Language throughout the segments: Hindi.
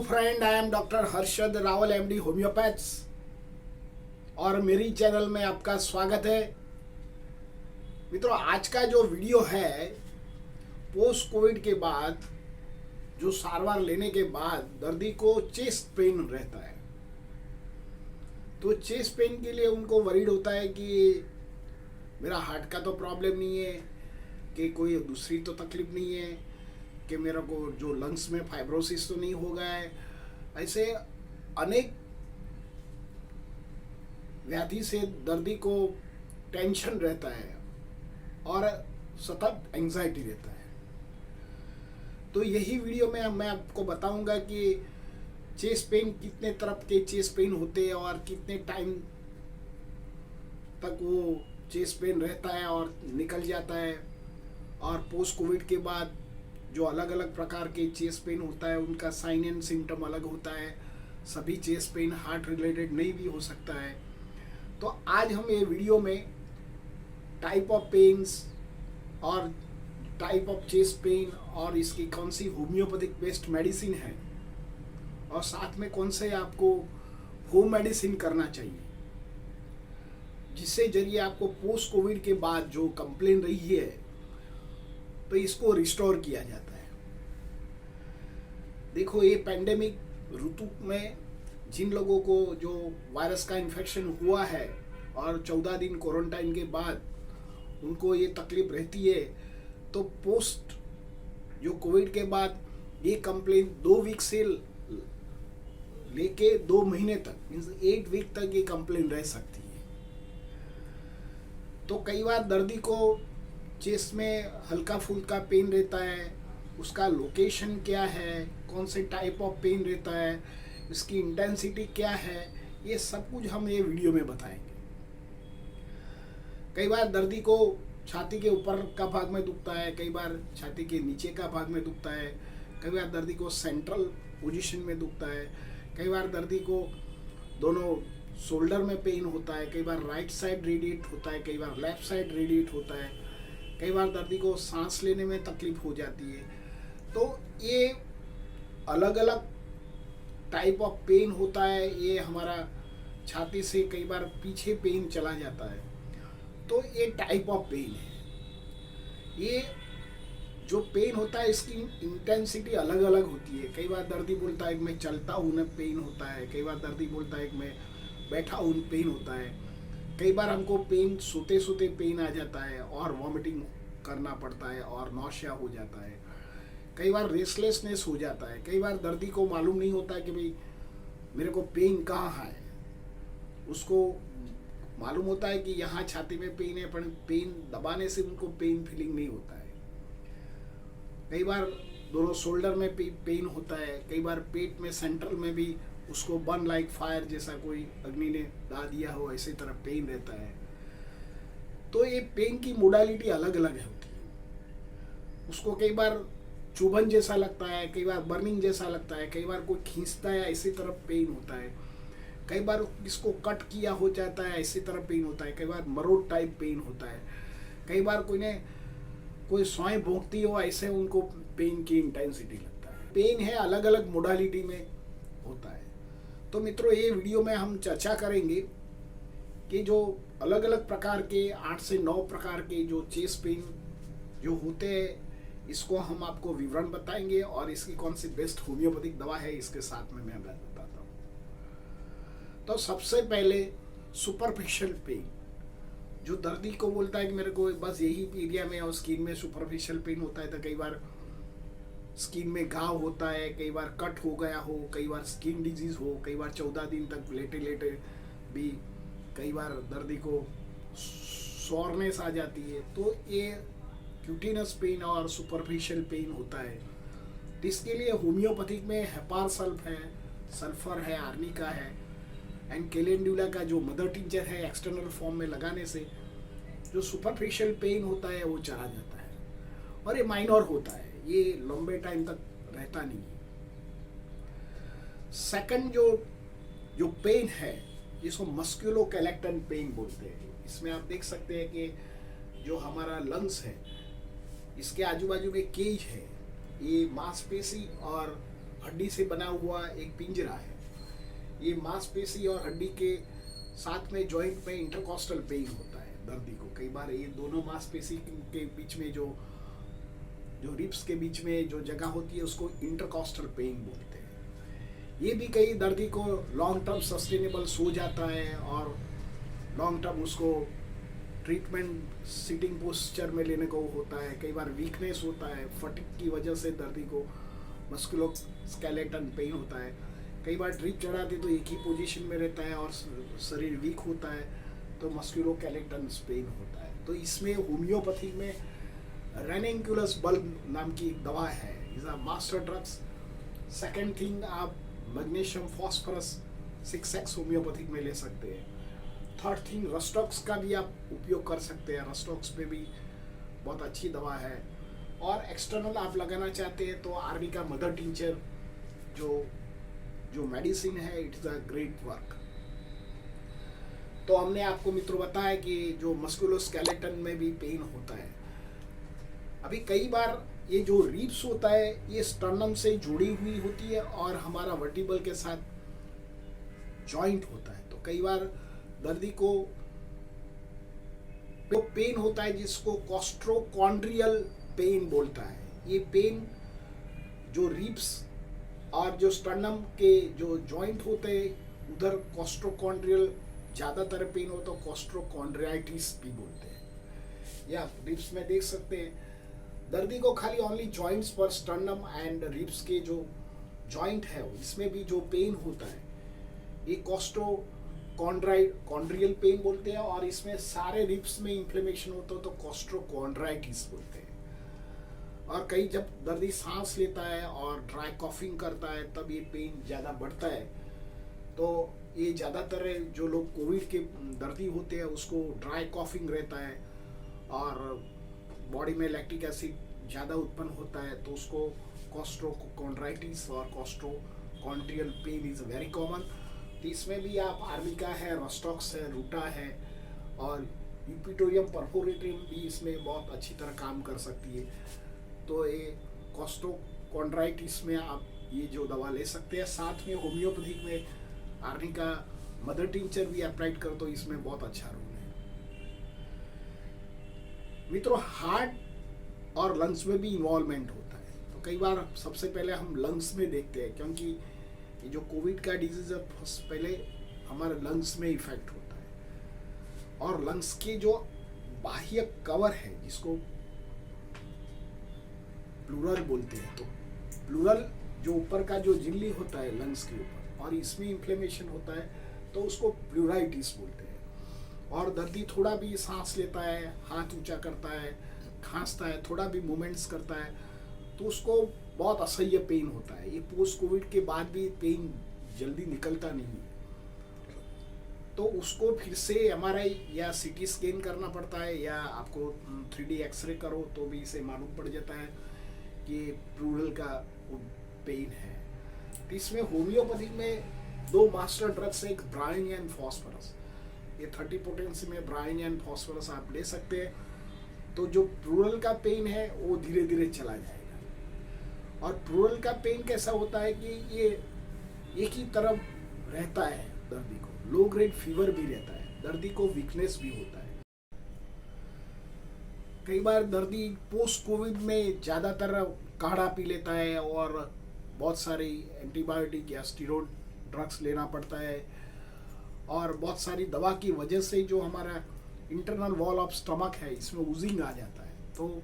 Friend, I am doctor Harshad Rawal, MD homeopaths, और मेरी चैनल में आपका स्वागत है। मित्रों, आज का जो वीडियो है, पोस्ट कोविड के बाद जो सारवार लेने के बाद दर्दी को चेस्ट पेन रहता है, तो चेस्ट पेन के लिए उनको वरीड होता है कि मेरा हार्ट का तो प्रॉब्लम नहीं है, कि कोई दूसरी तो तकलीफ नहीं है, कि मेरा को जो लंग्स में फाइब्रोसिस तो नहीं हो गया है। ऐसे अनेक व्याधि से दर्दी को टेंशन रहता है और सतत एंजाइटी रहता है। तो यही वीडियो में मैं आपको बताऊंगा कि चेस्ट पेन कितने तरह के चेस्ट पेन होते हैं और कितने टाइम तक वो चेस्ट पेन रहता है और निकल जाता है, और पोस्ट कोविड के बाद जो अलग अलग प्रकार के चेस्ट पेन होता है उनका साइन एंड सिम्टम अलग होता है। सभी चेस्ट पेन हार्ट रिलेटेड नहीं भी हो सकता है। तो आज हम ये वीडियो में टाइप ऑफ पेन्स और टाइप ऑफ चेस्ट पेन और इसकी कौन सी होम्योपैथिक बेस्ड मेडिसिन है और साथ में कौन से आपको होम मेडिसिन करना चाहिए, जिससे जरिए आपको पोस्ट कोविड के बाद जो कंप्लेन रही है तो इसको रिस्टोर किया जाता है। देखो, ये पैंडेमिक ऋतु में जिन लोगों को जो वायरस का इन्फेक्शन हुआ है और 14 दिन क्वारंटाइन के बाद उनको ये तकलीफ रहती है, तो पोस्ट जो कोविड के बाद ये कंप्लेन 2 वीक से लेके 2 महीने तक, मीन्स 8 वीक तक ये कंप्लेन रह सकती है। तो कई बार दर्दी को चेस्ट में हल्का फुल्का पेन रहता है, उसका लोकेशन क्या है, कौन से टाइप ऑफ पेन रहता है, इसकी इंटेंसिटी क्या है, ये सब कुछ हम ये वीडियो में बताएंगे। कई बार दर्दी को छाती के ऊपर का भाग में दुखता है, कई बार छाती के नीचे का भाग में दुखता है, कई बार दर्दी को सेंट्रल पोजीशन में दुखता है, कई बार दर्दी को दोनों शोल्डर में पेन होता है, कई बार राइट साइड रेडिएट होता है, कई बार लेफ्ट साइड रेडिएट होता है, कई बार दर्दी को सांस लेने में तकलीफ हो जाती है। तो ये अलग अलग टाइप ऑफ पेन होता है। ये हमारा छाती से कई बार पीछे पेन चला जाता है, तो ये टाइप ऑफ पेन है। ये जो पेन होता है इसकी इंटेंसिटी अलग अलग होती है। कई बार दर्दी बोलता है कि मैं चलता हूँ ना पेन होता है, कई बार दर्दी बोलता है कि मैं बैठा हूँ पेन होता है, कई बार हमको पेन सोते सोते पेन आ जाता है और वॉमिटिंग करना पड़ता है और नौशिया हो जाता है, कई बार रेस्टलेसनेस हो जाता है, कई बार दर्दी को मालूम नहीं होता है कि भाई मेरे को पेन कहाँ है। उसको मालूम होता है कि यहाँ छाती में पेन है, पर पेन दबाने से उनको पेन फीलिंग नहीं होता है। कई बार दोनों शोल्डर में पेन होता है, कई बार पेट में सेंट्रल में भी उसको बर्न लाइक फायर, जैसा कोई अग्नि ने ला दिया हो ऐसी तरह पेन रहता है। तो ये पेन की मोडालिटी अलग अलग होती है। उसको कई बार चुभन जैसा लगता है, कई बार बर्निंग जैसा लगता है, कई बार कोई खींचता है ऐसी तरह पेन होता है, कई बार इसको कट किया हो जाता है ऐसी तरह पेन होता है, कई बार मरोड़ टाइप पेन होता है, कई बार कोई सोए भोंकती हो ऐसे उनको पेन की इंटेंसिटी लगता है। पेन है अलग अलग मोडालिटी में होता है। तो मित्रों, ये वीडियो में हम चर्चा करेंगे कि जो अलग अलग प्रकार के 8 से 9 प्रकार के जो चेस्ट पेन जो होते हैं, इसको हम आपको विवरण बताएंगे और इसकी कौन सी बेस्ट होम्योपैथिक दवा है इसके साथ में मैं बताता हूँ। तो सबसे पहले सुपरफिशियल पेन, जो दर्दी को बोलता है कि मेरे को बस यही एरिया में और स्किन में सुपरफिशियल पेन होता है। तो कई बार स्किन में घाव होता है, कई बार कट हो गया हो, कई बार स्किन डिजीज हो, कई बार 14 दिन तक लेटे लेटे भी कई बार दर्दी को सोरनेस आ जाती है। तो ये क्यूटिनस पेन और सुपरफिशियल पेन होता है। तो इसके लिए होम्योपैथिक में हेपार सल्फ है, सल्फर है, आर्निका है एंड कैलेंडुला का जो मदर टिंचर है एक्सटर्नल फॉर्म में लगाने से जो सुपरफिशियल पेन होता है वो चला जाता है और ये माइनर होता है, ये लंबे टाइम तक रहता नहीं है। सेकंड जो पेन है जिसको मस्कुलोस्केलेटल पेन बोलते हैं, इसमें आप देख सकते हैं कि जो हमारा लंग्स है इसके आजू बाजू में केज है, ये मांसपेशी और हड्डी से बना हुआ एक पिंजरा है। ये मांसपेशी और हड्डी के साथ में जॉइंट में इंटरकॉस्टल पेन होता है दर्दी को। कई बार ये दोनों मांसपेशी के बीच में जो रिब्स के बीच में जो जगह होती है उसको इंटरकॉस्टल पेन बोलते हैं। ये भी कई दर्दी को लॉन्ग टर्म सस्टेनेबल सो जाता है और लॉन्ग टर्म उसको ट्रीटमेंट सिटिंग पोस्चर में लेने को होता है। कई बार वीकनेस होता है, फटिग की वजह से दर्दी को मस्कुलोस्केलेटन पेन होता है। कई बार ड्रिप चढ़ाते तो एक ही पोजीशन में रहता है और शरीर वीक होता है तो मस्कुलोस्केलेटन पेन होता है। तो इसमें होम्योपैथी में रेनिंकुलस बल्ब नाम की एक दवा है, is a master drugs. Second thing, आप मैग्नीशियम फॉस्फोरस 6x होम्योपैथिक में ले सकते हैं। थर्ड थिंग, रस्टॉक्स का भी आप उपयोग कर सकते हैं, रस्टॉक्स पे भी बहुत अच्छी दवा है। और एक्सटर्नल आप लगाना चाहते हैं तो आर्मी का मदर टिंचर जो मेडिसिन है, it is a great work. तो हमने आपको मित्रों बताया कि जो मस्कुलोस्केलेटन में भी पेन होता है। अभी कई बार ये जो रिब्स होता है ये स्टर्नम से जुड़ी हुई होती है और हमारा वर्टिबल के साथ जॉइंट होता है। तो कई बार दर्दी को जो पेन होता है जिसको कोस्ट्रोकॉन्ड्रियल पेन बोलता है, ये पेन जो रिब्स और जो स्टर्नम के जो जॉइंट होते हैं उधर कोस्ट्रोकॉन्ड्रियल ज़्यादातर पेन हो तो कोस्ट्रोकॉन्ड्रियाइटिस भी बोलते हैं। या रिब्स में देख सकते हैं दर्दी को खाली ओनली जॉइंट्स पर स्टर्नम एंड रिब्स के जो जॉइंट है इसमें भी जो पेन होता है ये कॉन्ड्रियल पेन बोलते हैं। और इसमें सारे रिब्स में इंफ्लेमेशन होता है तो कोस्ट्रोकॉन्ड्राइटिस बोलते हैं। और कई जब दर्दी सांस लेता है और ड्राई कॉफिंग करता है तब ये पेन ज़्यादा बढ़ता है। तो ये ज़्यादातर जो लोग कोविड के दर्दी होते हैं उसको ड्राई कॉफिंग रहता है और बॉडी में लैक्टिक एसिड ज़्यादा उत्पन्न होता है तो उसको कोस्ट्रोकॉन्ड्राइटिस और कोस्ट्रोकॉन्ड्रियल पेन इज़ वेरी कॉमन। तो इसमें भी आप आर्मी का है, रस्टॉक्स है, रूटा है और यूपिटोरियम परफोरेटरियम भी इसमें बहुत अच्छी तरह काम कर सकती है। तो ये कोस्ट्रोकॉन्ड्राइटिस में आप ये जो दवा ले सकते हैं। साथ में होम्योपैथिक में आर्मी का मदर टिंचर भी अप्लाइड कर तो इसमें बहुत अच्छा रोल है। मित्रों, हार्ट और लंग्स में भी इन्वॉल्वमेंट होता है। तो कई बार सबसे पहले हम लंग्स में देखते हैं क्योंकि ये जो कोविड का डिजीज है पहले हमारे लंग्स में इफेक्ट होता है। और लंग्स के जो बाह्य कवर है जिसको प्लूरल बोलते हैं, तो प्लूरल जो ऊपर का जो झिल्ली होता है लंग्स के ऊपर और इसमें इन्फ्लेमेशन होता है तो उसको प्लूराइटिस बोलते हैं। और दर्दी थोड़ा भी सांस लेता है, हाथ ऊंचा करता है, खांसता है, थोड़ा भी मूवमेंट्स करता है तो उसको बहुत असह्य पेन होता है। ये पोस्ट कोविड के बाद भी पेन जल्दी निकलता नहीं है तो उसको फिर से एमआरआई या सीटी स्कैन करना पड़ता है या आपको 3D एक्सरे करो तो भी इसे मालूम पड़ जाता है कि प्लूरल का पेन है। तो इसमें होम्योपैथी में दो मास्टर ड्रग्स है, एक ब्राइन एंड फॉस्फोरस। ये 30 पोटेंसी में ब्राइन एंड फॉस्फोरस आप ले सकते हैं तो जो प्लूरल का पेन है वो धीरे धीरे चला जाएगा। और प्लूरल का पेन कैसा होता है कि ये एक ही तरफ रहता है दर्दी को, लो ग्रेड फीवर भी रहता है, दर्दी को वीकनेस भी होता है। कई बार दर्दी पोस्ट कोविड में ज़्यादातर काढ़ा पी लेता है और बहुत सारी एंटीबायोटिक या स्टीरॉयड ड्रग्स लेना पड़ता है और बहुत सारी दवा की वजह से जो हमारा इंटरनल वॉल ऑफ स्टमक है इसमें उजिंग आ जाता है तो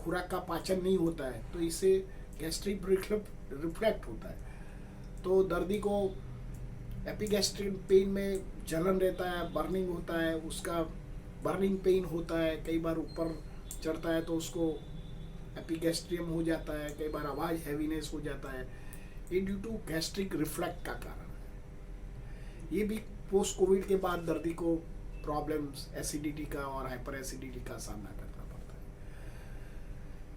खुराक का पाचन नहीं होता है तो इससे गैस्ट्रिक रिफ्लेक्ट होता है। तो दर्दी को एपिगैस्ट्रिक पेन में जलन रहता है, बर्निंग होता है, उसका बर्निंग पेन होता है। कई बार ऊपर चढ़ता है तो उसको एपिगैस्ट्रियम हो जाता है, कई बार आवाज़ हैवीनेस हो जाता है। ये ड्यू टू गैस्ट्रिक रिफ्लेक्ट का कारण है। ये भी पोस्ट कोविड के बाद दर्दी को प्रॉब्लम्स एसिडिटी का और हाइपर एसिडिटी का सामना करना पड़ता है।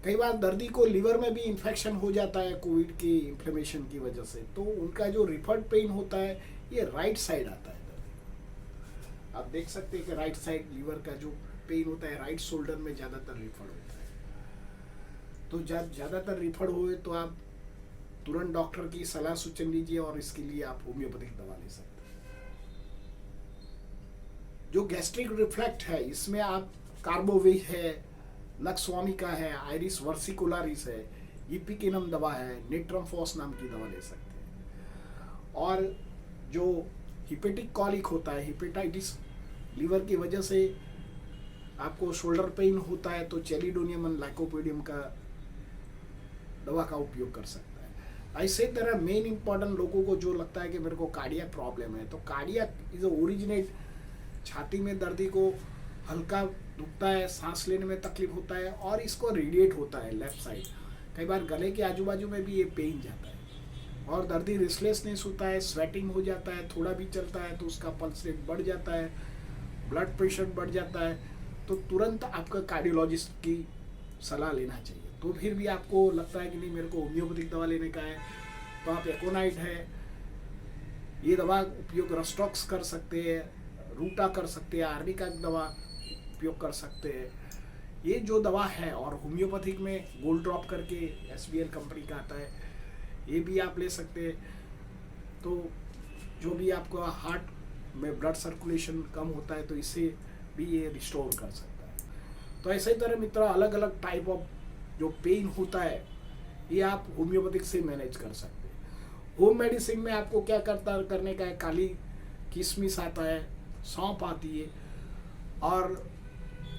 कई बार दर्दी को लिवर में भी इन्फेक्शन हो जाता है कोविड की इन्फ्लेमेशन की वजह से, तो उनका जो रिफर्ड पेन होता है ये राइट साइड आता है दर्दी। आप देख सकते हैं कि राइट साइड लिवर का जो पेन होता है राइट शोल्डर में ज़्यादातर रिफर्ड होता है। तो जब ज़्यादातर रिफर्ड हुए तो आप तुरंत डॉक्टर की सलाह सूचन लीजिए और इसके लिए आप होम्योपैथिक दवा ले सकते हैं। जो गैस्ट्रिक रिफ्लेक्ट है इसमें आप कार्बोवेज है, नक्स्वामी का है, आयरिस वर्सिकुलारिस है, इपिकेनम दवा है, नेट्रमफॉस नाम की दवा ले सकते हैं। और जो हिपेटिक कॉलिक होता है, हिपेटाइटिस लीवर की वजह से आपको शोल्डर पेन होता है तो चेलिडोनियम एंड लाइकोपोडियम का दवा का उपयोग कर सकता है। ऐसे तरह मेन इंपॉर्टेंट लोगों को जो लगता है कि मेरे को कार्डियक प्रॉब्लम है, तो कार्डियक इज ओरिजिनेट छाती में दर्दी को हल्का दुखता है, सांस लेने में तकलीफ होता है और इसको रेडिएट होता है लेफ्ट साइड। कई बार गले के आजू बाजू में भी ये पेन जाता है और दर्दी रेस्टलेसनेस होता है, स्वेटिंग हो जाता है, थोड़ा भी चलता है तो उसका पल्स रेट बढ़ जाता है, ब्लड प्रेशर बढ़ जाता है, तो तुरंत आपका कार्डियोलॉजिस्ट की सलाह लेना चाहिए। तो फिर भी आपको लगता है कि नहीं मेरे को होम्योपैथिक दवा लेने का है, तो आप एकोनाइट है ये दवा उपयोग रस्टॉक्स कर सकते हैं, रूटा कर सकते हैं, आर्मी का दवा उपयोग कर सकते हैं। ये जो दवा है और होम्योपैथिक में गोल्ड ड्रॉप करके SBL कंपनी का आता है, ये भी आप ले सकते हैं। तो जो भी आपका हार्ट में ब्लड सर्कुलेशन कम होता है तो इससे भी ये रिस्टोर कर सकता है। तो ऐसे तरह मित्र अलग अलग टाइप ऑफ जो पेन होता है ये आप होम्योपैथिक से मैनेज कर सकते हैं। होम मेडिसिन में आपको क्या करने का है, काली किशमिश आता है, सौंफ आती है और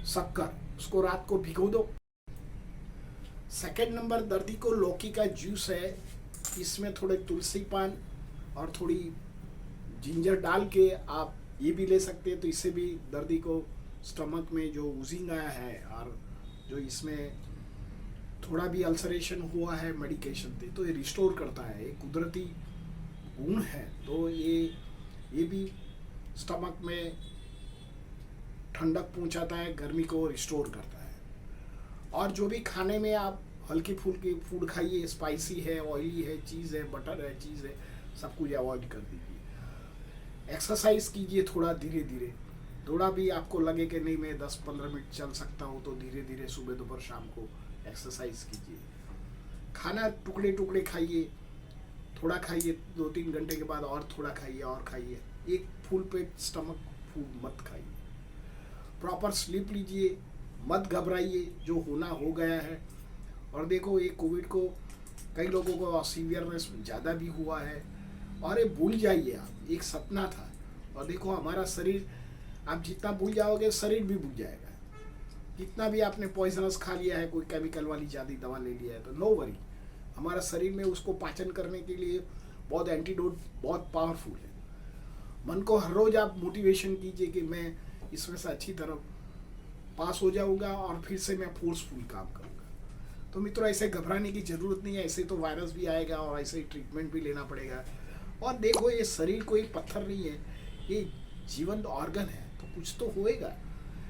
शक्कर, उसको रात को भिगो दो। सेकंड नंबर दर्दी को लौकी का जूस है, इसमें थोड़े तुलसी पान और थोड़ी जिंजर डाल के आप ये भी ले सकते हैं। तो इससे भी दर्दी को स्टमक में जो ऊजिंग आया है और जो इसमें थोड़ा भी अल्सरेशन हुआ है मेडिकेशन से, तो ये रिस्टोर करता है, एक कुदरती गुण है। तो ये भी स्टमक में ठंडक पहुंचाता है, गर्मी को रिस्टोर करता है। और जो भी खाने में आप हल्की फुल्की फूड खाइए, स्पाइसी है, ऑयली है, चीज़ है, बटर है, चीज़ है, सब कुछ अवॉइड कर दीजिए। एक्सरसाइज कीजिए थोड़ा धीरे धीरे, थोड़ा भी आपको लगे कि नहीं मैं 10-15 मिनट चल सकता हूँ तो धीरे धीरे सुबह दोपहर शाम को एक्सरसाइज कीजिए। खाना टुकड़े टुकड़े खाइए, थोड़ा खाइए, 2-3 घंटे के बाद और थोड़ा खाइए और खाइए, एक फुल पेट स्टमक फूड मत खाइए। प्रॉपर स्लीप लीजिए, मत घबराइए, जो होना हो गया है। और देखो ये कोविड को कई लोगों को सीवियरनेस ज़्यादा भी हुआ है और ये भूल जाइए आप, एक सपना था। और देखो हमारा शरीर, आप जितना भूल जाओगे शरीर भी भूल जाएगा। कितना भी आपने पॉइजनस खा लिया है, कोई केमिकल वाली ज़्यादा दवा ले लिया है, तो नो वरी, हमारा शरीर में उसको पाचन करने के लिए बहुत एंटीडोट बहुत पावरफुल है। मन को हर रोज़ आप मोटिवेशन कीजिए कि मैं इसमें से अच्छी तरह पास हो जाऊंगा और फिर से मैं फोर्सफुल काम करूंगा। तो मित्रों ऐसे घबराने की ज़रूरत नहीं है, ऐसे तो वायरस भी आएगा और ऐसे ही ट्रीटमेंट भी लेना पड़ेगा। और देखो ये शरीर कोई पत्थर नहीं है, ये जीवंत ऑर्गन है, तो कुछ तो होएगा।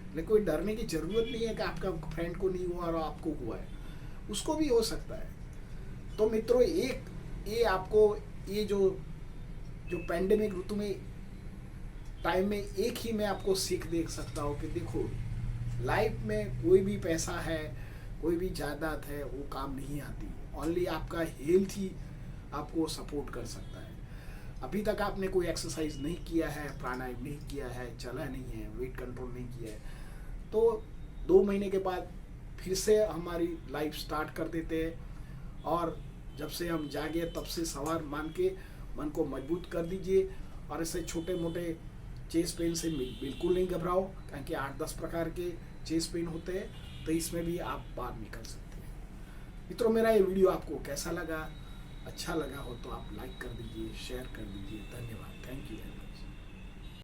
लेकिन कोई डरने की ज़रूरत नहीं है कि आपका फ्रेंड को नहीं हुआ और आपको हुआ है, उसको भी हो सकता है। तो मित्रों ये आपको ये जो पैंडेमिक ऋतु में टाइम में एक ही मैं आपको सीख दे सकता हूँ कि देखो लाइफ में कोई भी पैसा है, कोई भी जायदाद है, वो काम नहीं आती। ओनली आपका हेल्थ ही आपको सपोर्ट कर सकता है। अभी तक आपने कोई एक्सरसाइज नहीं किया है, प्राणायाम नहीं किया है, चला नहीं है, वेट कंट्रोल नहीं किया है, तो 2 महीने के बाद फिर से हमारी लाइफ स्टार्ट कर देते हैं। और जब से हम जागे तब से सवार मान के मन को मजबूत कर दीजिए। और ऐसे छोटे मोटे चेस्ट पेन से बिल्कुल नहीं घबराओ, क्योंकि 8-10 प्रकार के चेस्ट पेन होते हैं, तो इसमें भी आप बाहर निकल सकते हैं। मित्रों मेरा ये वीडियो आपको कैसा लगा, अच्छा लगा हो तो आप लाइक कर दीजिए, शेयर कर दीजिए। धन्यवाद, थैंक यू।